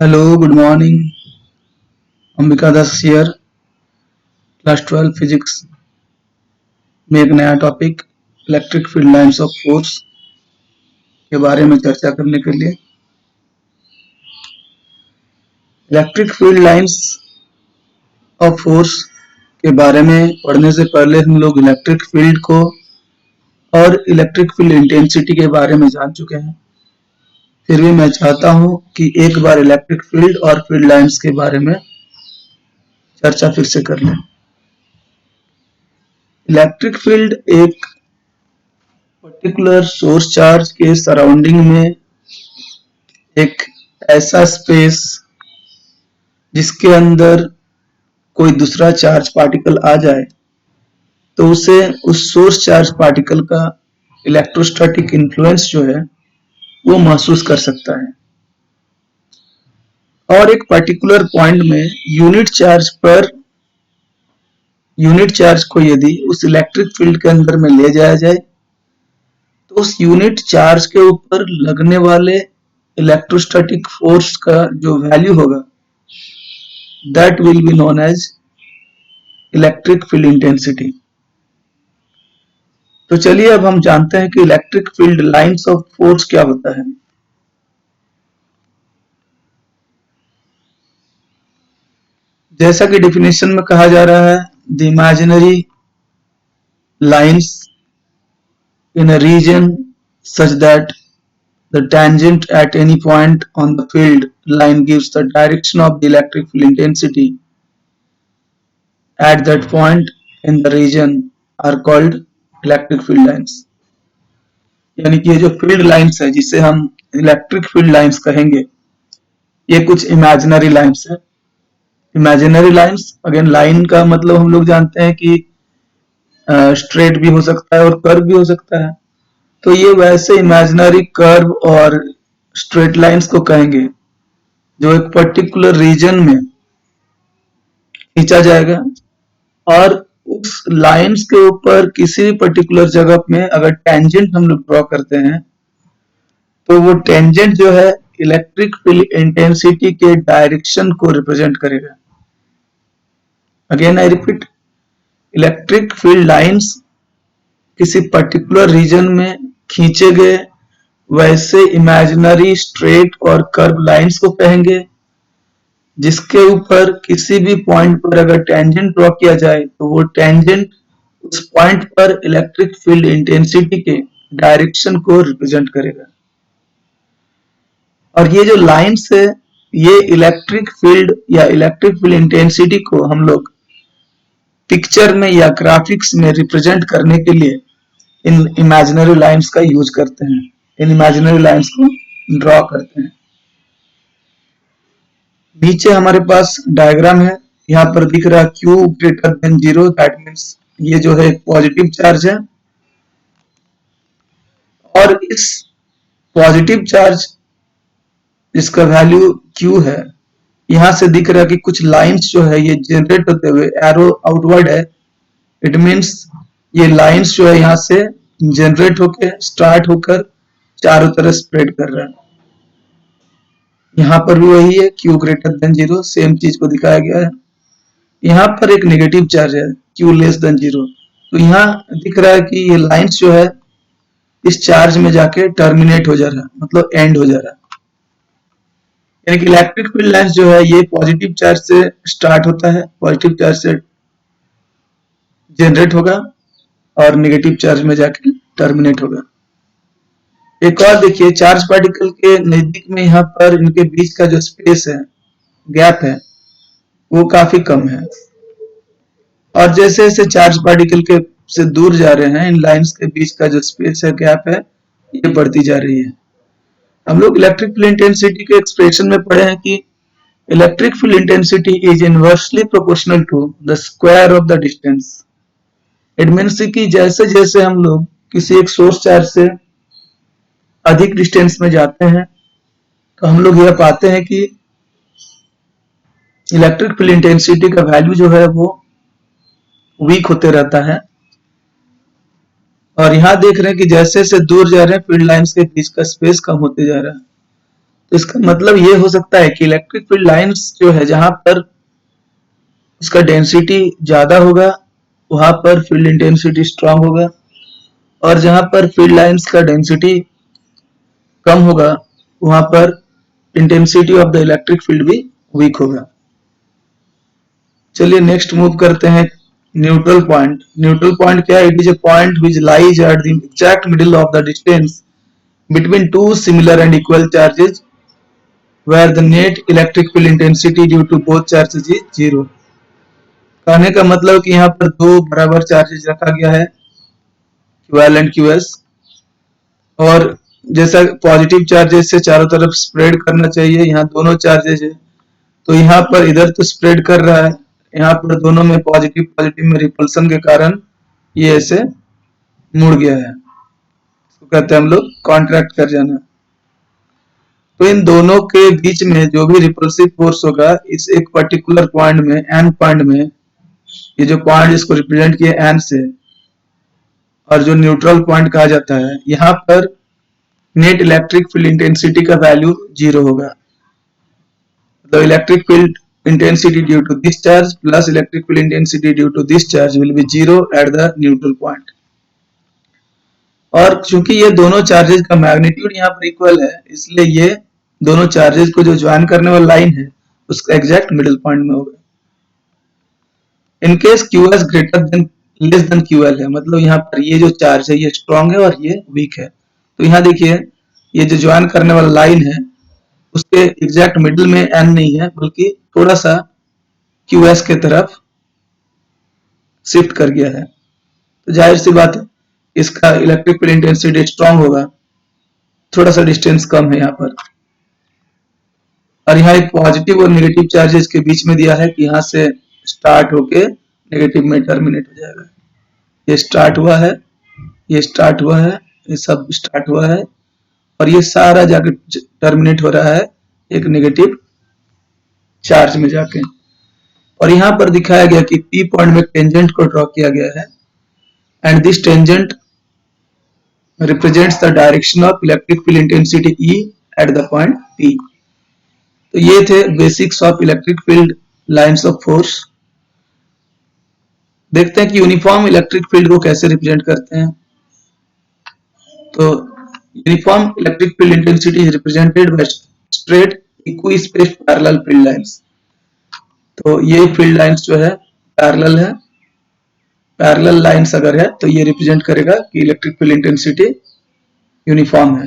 Hello good morning. Ambika Das here. Class 12 physics में एक नया topic electric field lines of force के बारे में चर्चा करने के लिए electric field lines of force के बारे में पढ़ने से पहले हम लोग इलेक्ट्रिक फील्ड को और इलेक्ट्रिक फील्ड इंटेंसिटी के बारे में जान चुके हैं। फिर भी मैं चाहता हूं कि एक बार इलेक्ट्रिक फील्ड और फील्ड लाइंस के बारे में चर्चा फिर से कर लें। इलेक्ट्रिक फील्ड एक पर्टिकुलर सोर्स चार्ज के सराउंडिंग में एक ऐसा स्पेस जिसके अंदर कोई दूसरा चार्ज पार्टिकल आ जाए तो उसे उस सोर्स चार्ज पार्टिकल का इलेक्ट्रोस्टैटिक इन्फ्लुएंस जो है वो महसूस कर सकता है और एक पर्टिकुलर पॉइंट में यूनिट चार्ज को यदि उस इलेक्ट्रिक फील्ड के अंदर में ले जाया जाए तो उस यूनिट चार्ज के ऊपर लगने वाले इलेक्ट्रोस्टैटिक फोर्स का जो वैल्यू होगा that will be known as electric field intensity. तो चलिए अब हम जानते हैं कि electric field lines of force क्या होता है। जैसा कि डेफिनेशन में कहा जा रहा है, the imaginary lines in a region such that the tangent at any point on the field line gives the direction of the electric field intensity at that point in the region are called electric field lines। यानी कि ये जो field lines है जिसे हम electric field lines कहेंगे ये कुछ इमेजिनरी लाइंस है। इमेजिनरी लाइंस अगेन लाइन का मतलब हम लोग जानते हैं कि स्ट्रेट भी हो सकता है और कर्व भी हो सकता है। तो ये वैसे इमेजिनरी कर्व और स्ट्रेट लाइंस को कहेंगे जो एक पर्टिकुलर रीजन में खींचा जाएगा और उस लाइंस के ऊपर किसी भी पर्टिकुलर जगह में अगर टेंजेंट हम लोग ड्रॉ करते हैं तो वो टेंजेंट जो है इलेक्ट्रिक फील्ड इंटेंसिटी के डायरेक्शन को रिप्रेजेंट करेगा। Again I repeat, electric field lines किसी पर्टिकुलर रीजन में खींचे गए वैसे इमेजिनरी स्ट्रेट और कर्व लाइंस को कहेंगे जिसके ऊपर किसी भी पॉइंट पर अगर टेंजेंट ड्रॉ किया जाए तो वो टेंजेंट उस पॉइंट पर इलेक्ट्रिक फील्ड इंटेंसिटी के डायरेक्शन को रिप्रेजेंट करेगा। और ये जो लाइंस है ये इलेक्ट्रिक फील्ड या इलेक्ट्रिक फील्ड इंटेंसिटी को हम लोग पिक्चर में या ग्राफिक्स में रिप्रेजेंट करने के लिए इन इमेजिनरी लाइंस का यूज करते हैं, इन इमेजिनरी लाइंस को ड्रॉ करते हैं। नीचे हमारे पास डायग्राम है, यहाँ पर दिख रहा है Q greater than 0, that means ये जो है पॉजिटिव चार्ज है और इस पॉजिटिव चार्ज जिसका वैल्यू Q है यहां से दिख रहा है कि कुछ लाइंस जो है ये जनरेट होते हुए एरो आउटवर्ड है। इट मीन्स ये लाइंस जो है यहाँ से जनरेट होकर स्टार्ट होकर चारों तरफ स्प्रेड कर रहा है। यहाँ पर भी वही है, Q ग्रेटर देन 0, सेम चीज को दिखाया गया है। यहाँ पर एक नेगेटिव चार्ज है Q लेस देन 0, तो यहाँ दिख रहा है कि ये लाइंस जो है इस चार्ज में जाके टर्मिनेट हो जा रहा है, मतलब एंड हो जा रहा है। यानी कि इलेक्ट्रिक फील्ड लाइंस जो है ये पॉजिटिव चार्ज से स्टार्ट होता है, पॉजिटिव चार्ज से जनरेट होगा और नेगेटिव चार्ज में जाके टर्मिनेट होगा। एक और देखिए, चार्ज पार्टिकल के नजदीक में यहाँ पर इनके बीच का जो स्पेस है, गैप है, वो काफी कम है और जैसे जैसे चार्ज पार्टिकल के से दूर जा रहे हैं इन लाइंस के बीच का जो स्पेस है, गैप है, ये बढ़ती जा रही है। हम लोग इलेक्ट्रिक फील्ड इंटेंसिटी के एक्सप्रेशन में पढ़े हैं कि electric field intensity is inversely proportional to the square of the distance. It means कि जैसे जैसे हम लोग किसी एक सोर्स चार्ज से अधिक डिस्टेंस में जाते हैं तो हम लोग यह पाते हैं कि इलेक्ट्रिक फील्ड इंटेंसिटी का वैल्यू जो है वो वीक होते रहता है। और यहाँ देख रहे हैं कि जैसे जैसे दूर जा रहे हैं फील्ड लाइंस के बीच का स्पेस कम होते जा रहा है। तो इसका मतलब ये हो सकता है कि इलेक्ट्रिक फील्ड लाइंस जो है जहां पर उसका डेंसिटी ज्यादा होगा वहां पर फील्ड इंटेंसिटी स्ट्रांग होगा, और जहां पर फील्ड लाइंस का डेंसिटी कम होगा वहां पर intensity of the electric field भी वीक होगा। चलिए नेक्स्ट मूव करते हैं न्यूट्रल पॉइंट। न्यूट्रल पॉइंट क्या है? It is a point which lies at the exact middle of the distance between two similar and equal charges where the net electric field intensity due to both charges is zero। कहने का मतलब कि यहाँ पर दो बराबर charges रखा गया है QL एंड QS, और जैसा पॉजिटिव चार्जेस से चारों तरफ स्प्रेड करना चाहिए, यहाँ दोनों चार्जेस है तो यहाँ पर इधर तो स्प्रेड कर रहा है, यहाँ पर दोनों में पॉजिटिव पॉजिटिव में रिपल्सन के कारण ये ऐसे मुड़ गया है, इसको कहते हैं हम लोग कॉन्ट्रैक्ट कर जाना। तो इन दोनों के बीच में जो भी रिपल्सिव फोर्स होगा इस एक पर्टिकुलर पॉइंट में, एन पॉइंट में, ये जो पॉइंट इसको रिप्रेजेंट किया एन से और जो न्यूट्रल पॉइंट कहा जाता है, यहाँ पर नेट इलेक्ट्रिक फील्ड इंटेंसिटी का वैल्यू जीरो होगा। The electric field intensity due to this charge plus electric field intensity due to this charge will be zero at the neutral point। और चूंकि ये दोनों चार्जेस का मैग्नीट्यूड यहाँ पर equal है, इसलिए ये दोनों चार्जेस को जो ज्वाइन करने वाला लाइन है उसका एग्जैक्ट मिडिल पॉइंट में होगा। In case QS greater than less than QL है, मतलब यहाँ पर ये जो चार्ज है ये स्ट्रॉन्ग है और ये वीक है, तो यहाँ देखिए ये जो ज्वाइन करने वाला लाइन है उसके एग्जैक्ट मिडिल में N नहीं है बल्कि थोड़ा सा QS के तरफ शिफ्ट कर गया है, तो जाहिर सी बात है इसका इलेक्ट्रिक फील्ड इंटेंसिटी स्ट्रांग होगा, थोड़ा सा डिस्टेंस कम है यहाँ पर। और यहाँ एक पॉजिटिव और नेगेटिव चार्जेस के बीच में दिया है कि यहाँ से स्टार्ट होके नेगेटिव में टर्मिनेट हो जाएगा। ये स्टार्ट हुआ है, ये स्टार्ट हुआ है, ये सब स्टार्ट हुआ है और ये सारा जाके टर्मिनेट हो रहा है एक नेगेटिव चार्ज में जाके। और यहाँ पर दिखाया गया कि P पॉइंट में टेंजेंट को ड्रॉ किया गया है and this tangent represents the direction of electric field intensity E at the point P। तो ये थे basics of electric field lines of force. देखते हैं कि यूनिफॉर्म इलेक्ट्रिक फील्ड को कैसे रिप्रेजेंट करते हैं। तो uniform electric field intensity is represented by straight equispaced parallel field lines. तो ये फील्ड लाइंस जो है पैरेलल है, पैरेलल लाइंस अगर है तो ये रिप्रेजेंट करेगा कि इलेक्ट्रिक फील्ड इंटेंसिटी यूनिफॉर्म है।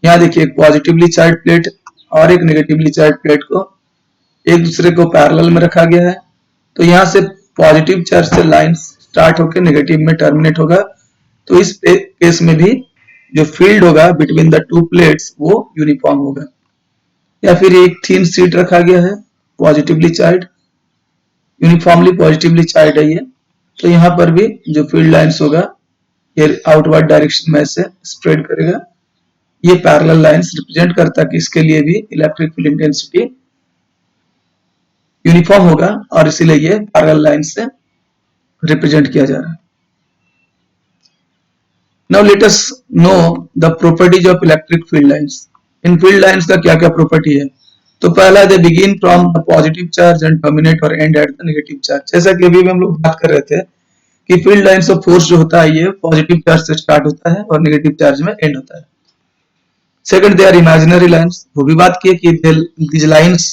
यहाँ देखिए एक पॉजिटिवली चार्ज प्लेट और एक नेगेटिवली चार्ज प्लेट को एक दूसरे को पैरेलल में रखा गया है, तो यहाँ से पॉजिटिव चार्ज से लाइंस स्टार्ट होकर नेगेटिव में टर्मिनेट होगा, तो इस केस में भी जो फील्ड होगा बिटवीन द टू प्लेट्स वो यूनिफॉर्म होगा। या फिर एक थिन शीट रखा गया है positively charge, uniformly positively charge है ये, तो यहाँ पर भी जो फील्ड लाइंस होगा ये आउटवर्ड डायरेक्शन में से स्प्रेड करेगा। ये पैरेलल लाइंस रिप्रेजेंट करता है कि इसके लिए भी इलेक्ट्रिक फील्ड इंटेंसिटी यूनिफॉर्म होगा और इसीलिए ये पैरेलल लाइन से रिप्रेजेंट किया जा रहा है। Now let us know the properties of electric field lines। इन फील्ड लाइंस का क्या क्या प्रॉपर्टी है? तो पहला they begin from the positive charge and terminate और end at the negative charge. जैसा कि अभी हम लोग बात कर रहे थे कि फील्ड लाइंस ऑफ फोर्स जो होता है ये पॉजिटिव चार्ज से स्टार्ट होता है और नेगेटिव चार्ज में एंड होता है। Second, they are imaginary lines. वो भी बात की है कि these lines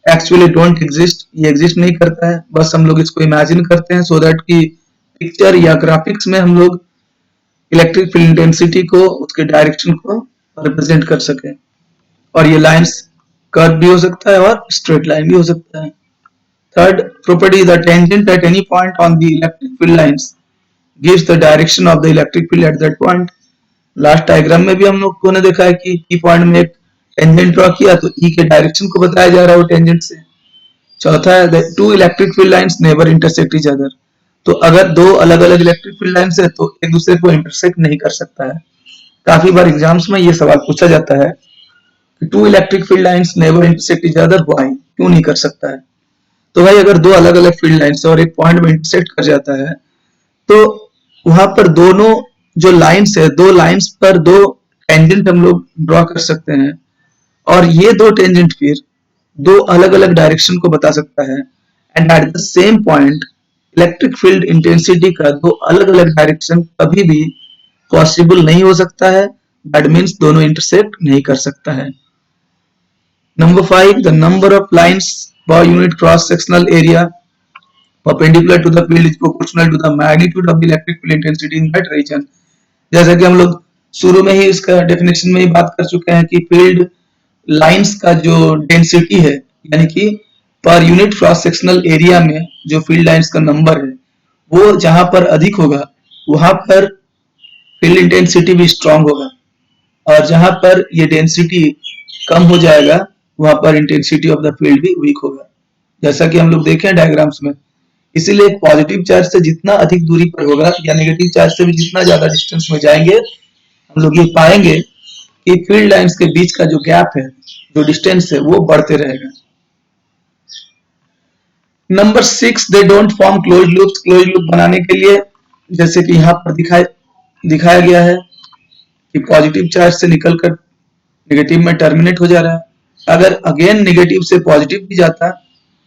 actually don't exist, ये एग्जिस्ट नहीं करता है, बस हम लोग इसको इमेजिन करते हैं सो दैट कि पिक्चर या ग्राफिक्स में हम लोग इलेक्ट्रिक फील्ड इंटेंसिटी को, उसके डायरेक्शन को रिप्रेजेंट कर सके। और ये लाइंस कर्व भी हो सकता है और स्ट्रेट लाइन भी हो सकता है। Third property, the tangent at any point on the electric field lines gives the direction of the electric field at that point. Last diagram में भी हम लोग ने देखा है कि ई पॉइंट में एक टेंजेंट ड्रॉ किया तो ई के डायरेक्शन को बताया जा रहा है वो टेंजेंट से। चौथा है two electric field lines never intersect each other. तो अगर दो अलग अलग इलेक्ट्रिक फील्ड लाइंस है तो एक दूसरे को इंटरसेक्ट नहीं कर सकता है। काफी बार एग्जाम्स में ये सवाल पूछा जाता है कि two electric field lines never intersect each other, why, क्यों नहीं कर सकता है? तो भाई अगर दो अलग अलग फील्ड लाइंस और एक पॉइंट में इंटरसेक्ट कर जाता है तो वहां पर दोनों जो लाइंस है, दो लाइंस पर दो टेंजेंट हम लोग ड्रॉ कर सकते हैं और ये दो टेंजेंट फिर दो अलग अलग डायरेक्शन को बता सकता है, and at the same point electric field intensity का दो अलग अलग डायरेक्शन कभी भी पॉसिबल नहीं हो सकता है। दैट मीन्स दोनों इंटरसेक्ट नहीं कर सकता है। Number 5, the number of lines per unit cross sectional area perpendicular to the field is proportional to the magnitude of the electric field intensity in that region। जैसा कि हम लोग शुरू में ही इसका डेफिनेशन में ही बात कर चुके हैं कि फील्ड लाइंस का जो डेंसिटी है, यानी कि per unit cross sectional area में जो फील्ड लाइंस का नंबर है, वो जहां पर अधिक होगा वहां पर फील्ड इंटेंसिटी भी स्ट्रांग होगा, और जहां पर ये डेंसिटी कम हो जाएगा वहां पर इंटेंसिटी ऑफ द फील्ड भी वीक होगा, जैसा कि हम लोग देखें डायग्राम्स में। इसीलिए पॉजिटिव चार्ज से जितना अधिक दूरी पर होगा या नेगेटिव चार्ज से भी जितना ज्यादा डिस्टेंस में जाएंगे, हम लोग ये पाएंगे कि फील्ड लाइंस के बीच का जो गैप है, जो डिस्टेंस है, वो बढ़ते रहेगा। Number 6, they don't form close loops. Close loop बनाने के लिए जैसे कि यहाँ पर दिखाया गया है कि पॉजिटिव चार्ज से निकलकर नेगेटिव में टर्मिनेट हो जा रहा है, अगर अगेन नेगेटिव से पॉजिटिव भी जाता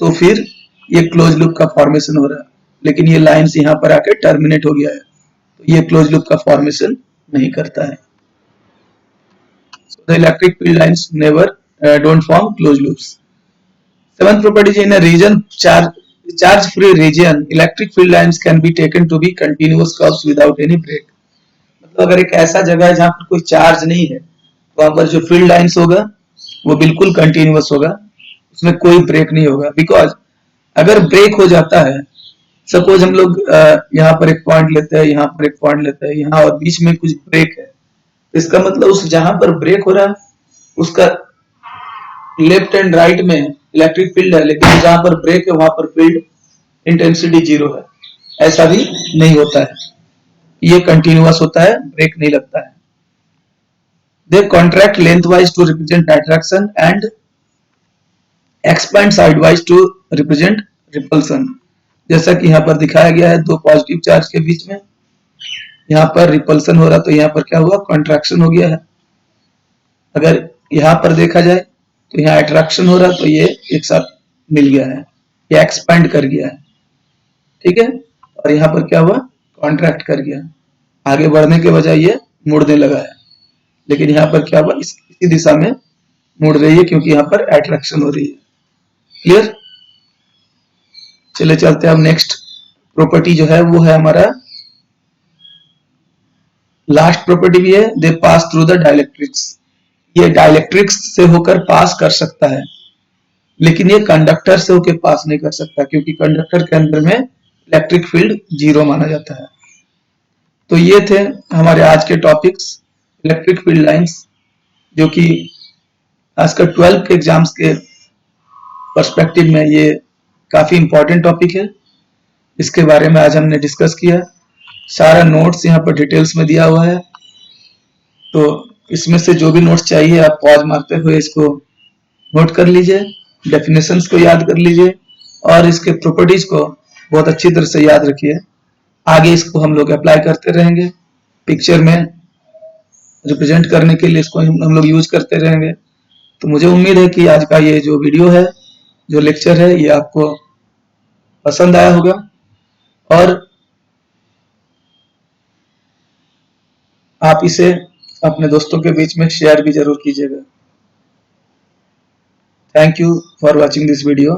तो फिर ये क्लोज लूप का फॉर्मेशन हो रहा है, लेकिन ये लाइंस यहाँ पर आके टर्मिनेट हो गया है, तो ये क्लोज लूप का फॉर्मेशन नहीं करता है। So the electric field lines never don't form closed loops. Seventh property is in a region charge free region, electric field lines can be taken to be continuous curves without any break। मतलब अगर एक ऐसा जगह है जहां पर कोई charge नहीं है, तो वहां पर जो फील्ड लाइंस होगा वो बिल्कुल कंटिन्यूअस होगा, उसमें कोई ब्रेक नहीं होगा। बिकॉज अगर ब्रेक हो जाता है, सपोज हम लोग यहाँ पर एक पॉइंट लेते हैं, यहाँ पर एक पॉइंट लेते हैं, यहाँ और बीच में कुछ ब्रेक है, तो इसका मतलब उस जहां पर ब्रेक हो रहा है उसका लेफ्ट एंड राइट में इलेक्ट्रिक फील्ड है, लेकिन जहां पर ब्रेक है वहां पर फील्ड इंटेंसिटी 0 है। ऐसा भी नहीं होता है, ये कंटिन्यूअस होता है, ब्रेक नहीं लगता है। They contract lengthwise to represent attraction and expand sidewise to represent repulsion। जैसा कि यहाँ पर दिखाया गया है, दो पॉजिटिव चार्ज के बीच में यहाँ पर रिपल्सन हो रहा, तो यहाँ पर क्या हुआ, कॉन्ट्रैक्शन हो गया है। अगर यहाँ पर देखा जाए तो यहाँ अट्रैक्शन हो रहा, तो ये एक साथ मिल गया है, ये एक्सपेंड कर गया है, ठीक है। और यहाँ पर क्या हुआ, कॉन्ट्रैक्ट कर गया, आगे बढ़ने के बजाय ये मुड़ने लगा है, लेकिन यहाँ पर क्या हुआ, इसी दिशा में मुड़ रही है क्योंकि यहाँ पर अट्रैक्शन हो रही है। क्लियर। चले चलते हैं अब नेक्स्ट प्रॉपर्टी जो है वो है हमारा लास्ट प्रॉपर्टी भी है, दे पास थ्रू द डाइलेक्ट्रिक्स। ये डाइलेक्ट्रिक्स से होकर पास कर सकता है, लेकिन ये कंडक्टर से होकर पास नहीं कर सकता, क्योंकि कंडक्टर के अंदर में इलेक्ट्रिक फील्ड 0 माना जाता है। तो ये थे हमारे आज के टॉपिक्स, इलेक्ट्रिक फील्ड लाइंस, जो कि खासकर 12 के एग्जाम्स के पर्सपेक्टिव में ये काफी इंपॉर्टेंट टॉपिक है। इसके बारे में आज हमने डिस्कस किया, सारा नोट्स यहाँ पर डिटेल्स में दिया हुआ है, तो इसमें से जो भी नोट्स चाहिए आप पॉज मारते हुए इसको नोट कर लीजिए, डेफिनेशंस को याद कर लीजिए और इसके प्रॉपर्टीज को बहुत अच्छी तरह से याद रखिए। आगे इसको हम लोग अप्लाई करते रहेंगे, पिक्चर में रिप्रेजेंट करने के लिए इसको हम लोग यूज करते रहेंगे। तो मुझे उम्मीद है कि आज का ये जो वीडियो है, जो लेक्चर है, ये आपको पसंद आया होगा, और आप इसे अपने दोस्तों के बीच में शेयर भी जरूर कीजिएगा। Thank you for watching this video.